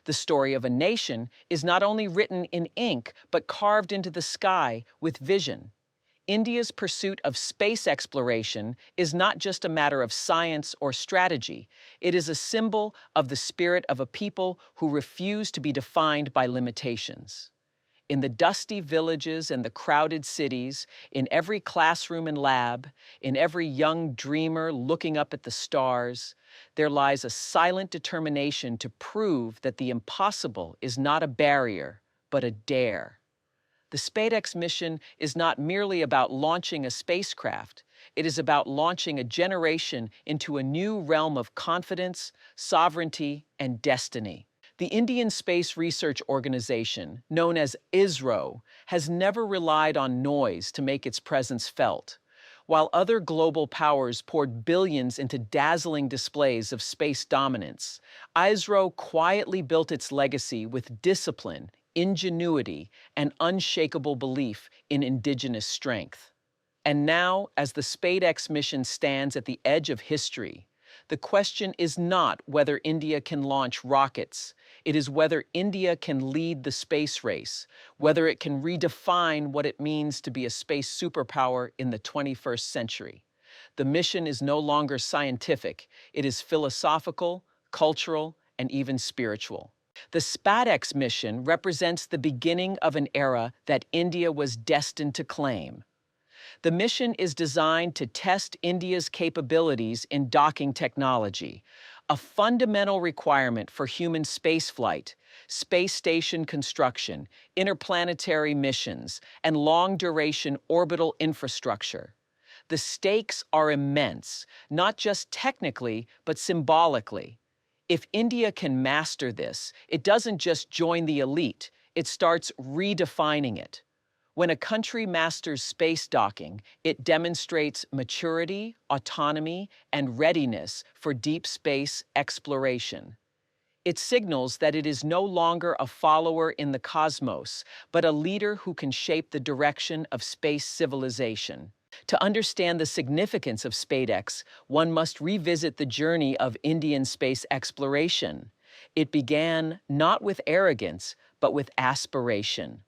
The story of a nation is not only written in ink, but carved into the sky with vision. India's pursuit of space exploration is not just a matter of science or strategy. It is a symbol of the spirit of a people who refuse to be defined by limitations. In the dusty villages and the crowded cities, in every classroom and lab, in every young dreamer looking up at the stars, there lies a silent determination to prove that the impossible is not a barrier, but a dare. The SPADEX mission is not merely about launching a spacecraft. It is about launching a generation into a new realm of confidence, sovereignty, and destiny. The Indian Space Research Organization, known as ISRO, has never relied on noise to make its presence felt. While other global powers poured billions into dazzling displays of space dominance, ISRO quietly built its legacy with discipline, ingenuity, and unshakable belief in indigenous strength. And now, as the SPADEX mission stands at the edge of history, the question is not whether India can launch rockets. It is whether India can lead the space race, whether it can redefine what it means to be a space superpower in the 21st century. The mission is no longer scientific. It is philosophical, cultural, and even spiritual. The SPADEX mission represents the beginning of an era that India was destined to claim. The mission is designed to test India's capabilities in docking technology, a fundamental requirement for human spaceflight, space station construction, interplanetary missions, and long-duration orbital infrastructure. The stakes are immense, not just technically, but symbolically. If India can master this, it doesn't just join the elite, it starts redefining it. When a country masters space docking, it demonstrates maturity, autonomy, and readiness for deep space exploration. It signals that it is no longer a follower in the cosmos, but a leader who can shape the direction of space civilization. To understand the significance of SPADEX, one must revisit the journey of Indian space exploration. It began not with arrogance, but with aspiration.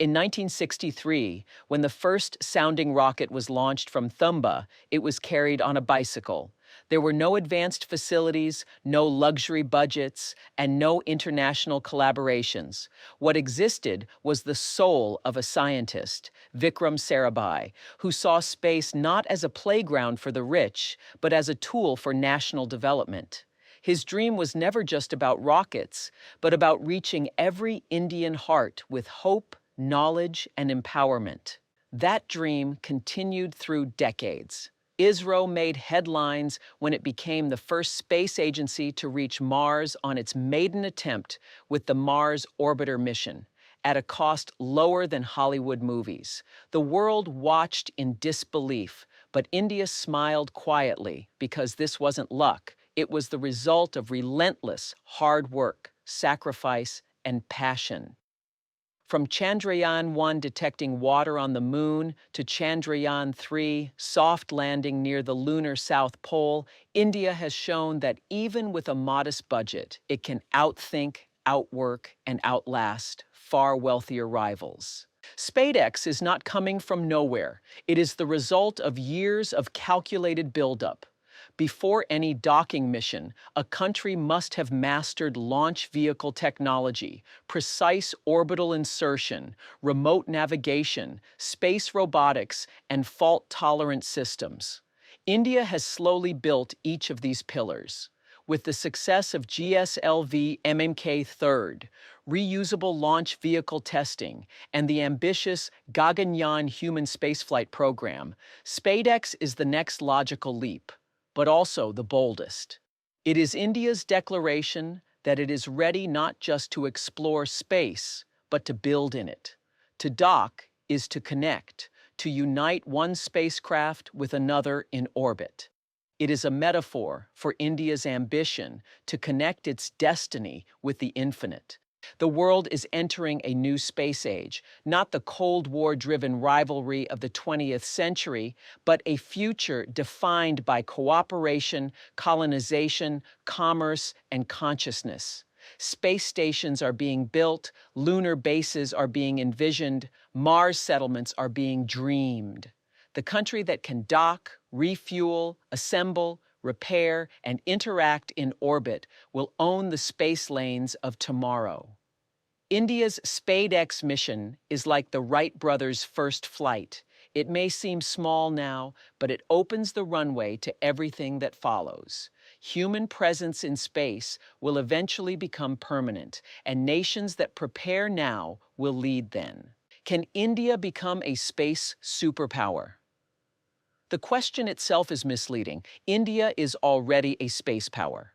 In 1963, when the first sounding rocket was launched from Thumba, it was carried on a bicycle. There were no advanced facilities, no luxury budgets, and no international collaborations. What existed was the soul of a scientist, Vikram Sarabhai, who saw space not as a playground for the rich, but as a tool for national development. His dream was never just about rockets, but about reaching every Indian heart with hope, knowledge, and empowerment. That dream continued through decades. ISRO made headlines when it became the first space agency to reach Mars on its maiden attempt with the Mars Orbiter mission, at a cost lower than Hollywood movies. The world watched in disbelief, but India smiled quietly because this wasn't luck. It was the result of relentless hard work, sacrifice, and passion. From Chandrayaan-1 detecting water on the moon to Chandrayaan-3 soft landing near the lunar South Pole, India has shown that even with a modest budget, it can outthink, outwork, and outlast far wealthier rivals. SPADEX is not coming from nowhere. It is the result of years of calculated buildup. Before any docking mission, a country must have mastered launch vehicle technology, precise orbital insertion, remote navigation, space robotics, and fault-tolerant systems. India has slowly built each of these pillars. With the success of GSLV MMK-3, reusable launch vehicle testing, and the ambitious Gaganyaan human spaceflight program, SPADEX is the next logical leap, but also the boldest. It is India's declaration that it is ready not just to explore space, but to build in it. To dock is to connect, to unite one spacecraft with another in orbit. It is a metaphor for India's ambition to connect its destiny with the infinite. The world is entering a new space age, not the Cold War-driven rivalry of the 20th century, but a future defined by cooperation, colonization, commerce, and consciousness. Space stations are being built, lunar bases are being envisioned, Mars settlements are being dreamed. The country that can dock, refuel, assemble, repair, and interact in orbit will own the space lanes of tomorrow. India's SPADEX mission is like the Wright brothers' first flight. It may seem small now, but it opens the runway to everything that follows. Human presence in space will eventually become permanent, and nations that prepare now will lead then. Can India become a space superpower? The question itself is misleading. India is already a space power.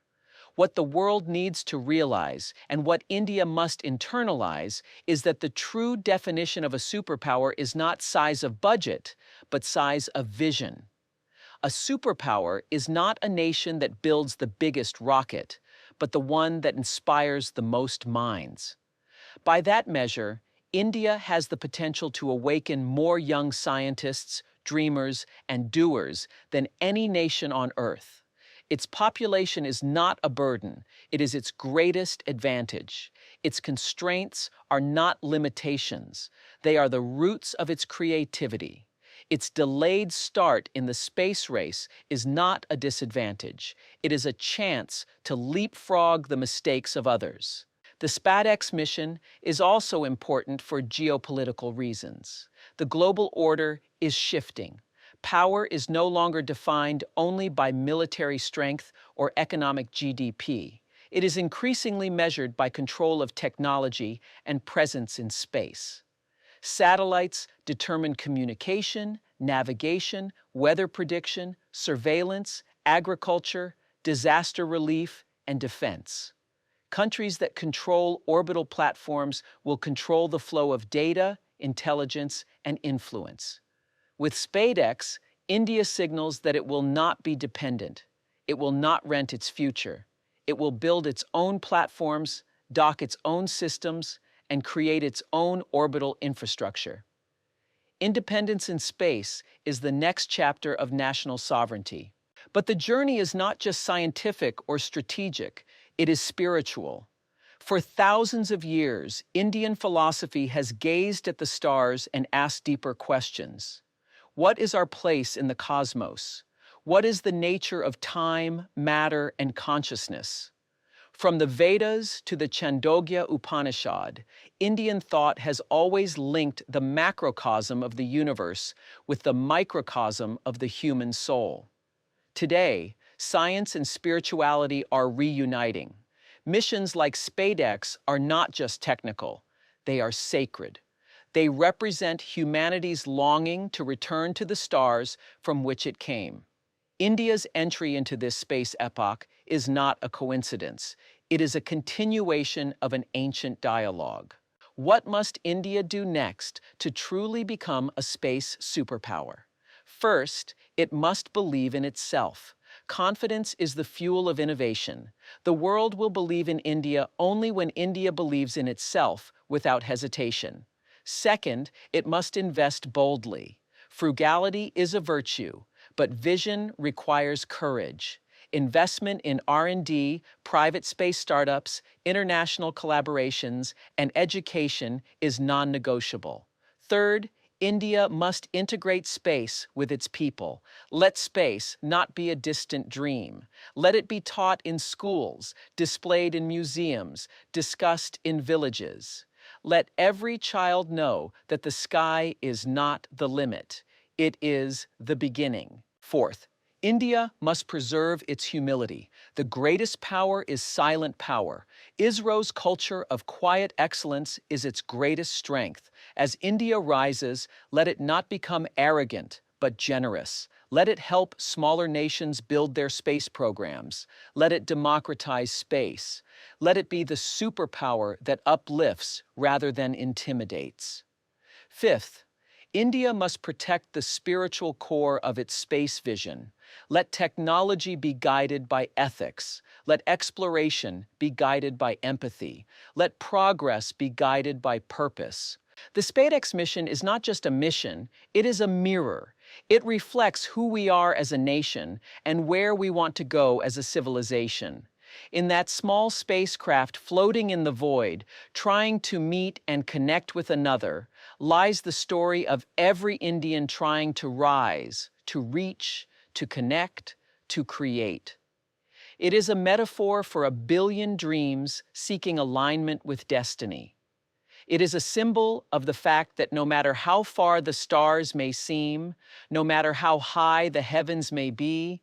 What the world needs to realize, and what India must internalize, is that the true definition of a superpower is not size of budget, but size of vision. A superpower is not a nation that builds the biggest rocket, but the one that inspires the most minds. By that measure, India has the potential to awaken more young scientists, dreamers, and doers than any nation on Earth. Its population is not a burden, it is its greatest advantage. Its constraints are not limitations, they are the roots of its creativity. Its delayed start in the space race is not a disadvantage, it is a chance to leapfrog the mistakes of others. The SPADEX mission is also important for geopolitical reasons. The global order is shifting. Power is no longer defined only by military strength or economic GDP. It is increasingly measured by control of technology and presence in space. Satellites determine communication, navigation, weather prediction, surveillance, agriculture, disaster relief, and defense. Countries that control orbital platforms will control the flow of data, intelligence, and influence. With SPADEX, India signals that it will not be dependent. It will not rent its future. It will build its own platforms, dock its own systems, and create its own orbital infrastructure. Independence in space is the next chapter of national sovereignty. But the journey is not just scientific or strategic, it is spiritual. For thousands of years, Indian philosophy has gazed at the stars and asked deeper questions. What is our place in the cosmos? What is the nature of time, matter, and consciousness? From the Vedas to the Chandogya Upanishad, Indian thought has always linked the macrocosm of the universe with the microcosm of the human soul. Today, science and spirituality are reuniting. Missions like SPADEX are not just technical, they are sacred. They represent humanity's longing to return to the stars from which it came. India's entry into this space epoch is not a coincidence. It is a continuation of an ancient dialogue. What must India do next to truly become a space superpower? First, it must believe in itself. Confidence is the fuel of innovation. The world will believe in India only when India believes in itself without hesitation. Second, it must invest boldly. Frugality is a virtue, but vision requires courage. Investment in R&D, private space startups, international collaborations, and education is non-negotiable. Third, India must integrate space with its people. Let space not be a distant dream. Let it be taught in schools, displayed in museums, discussed in villages. Let every child know that the sky is not the limit. It is the beginning. Fourth, India must preserve its humility. The greatest power is silent power. ISRO's culture of quiet excellence is its greatest strength. As India rises, let it not become arrogant, but generous. Let it help smaller nations build their space programs. Let it democratize space. Let it be the superpower that uplifts rather than intimidates. Fifth, India must protect the spiritual core of its space vision. Let technology be guided by ethics. Let exploration be guided by empathy. Let progress be guided by purpose. The SPADEX mission is not just a mission, it is a mirror. It reflects who we are as a nation and where we want to go as a civilization. In that small spacecraft floating in the void, trying to meet and connect with another, lies the story of every Indian trying to rise, to reach, to connect, to create. It is a metaphor for a billion dreams seeking alignment with destiny. It is a symbol of the fact that no matter how far the stars may seem, no matter how high the heavens may be,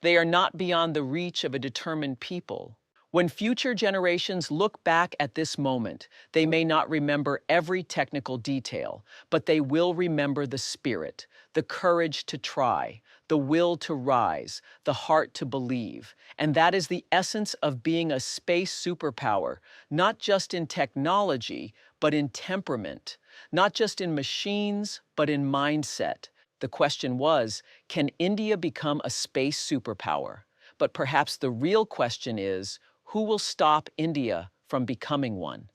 they are not beyond the reach of a determined people. When future generations look back at this moment, they may not remember every technical detail, but they will remember the spirit, the courage to try, the will to rise, the heart to believe. And that is the essence of being a space superpower, not just in technology, but in temperament, not just in machines, but in mindset. The question was, can India become a space superpower? But perhaps the real question is, who will stop India from becoming one?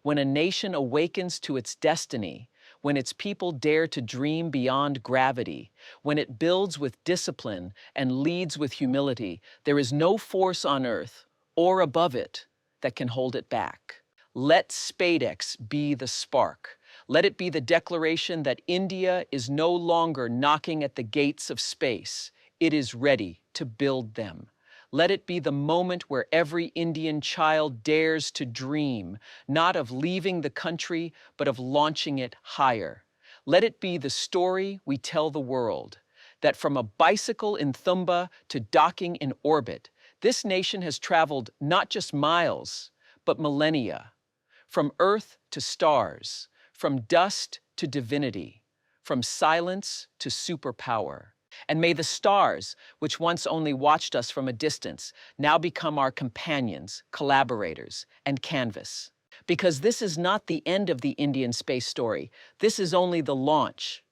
When a nation awakens to its destiny, when its people dare to dream beyond gravity, when it builds with discipline and leads with humility, there is no force on earth or above it that can hold it back. Let SPADEX be the spark. Let it be the declaration that India is no longer knocking at the gates of space. It is ready to build them. Let it be the moment where every Indian child dares to dream, not of leaving the country, but of launching it higher. Let it be the story we tell the world, that from a bicycle in Thumba to docking in orbit, this nation has traveled not just miles, but millennia. From Earth to stars, from dust to divinity, from silence to superpower. And may the stars, which once only watched us from a distance, now become our companions, collaborators, and canvas. Because this is not the end of the Indian space story. This is only the launch.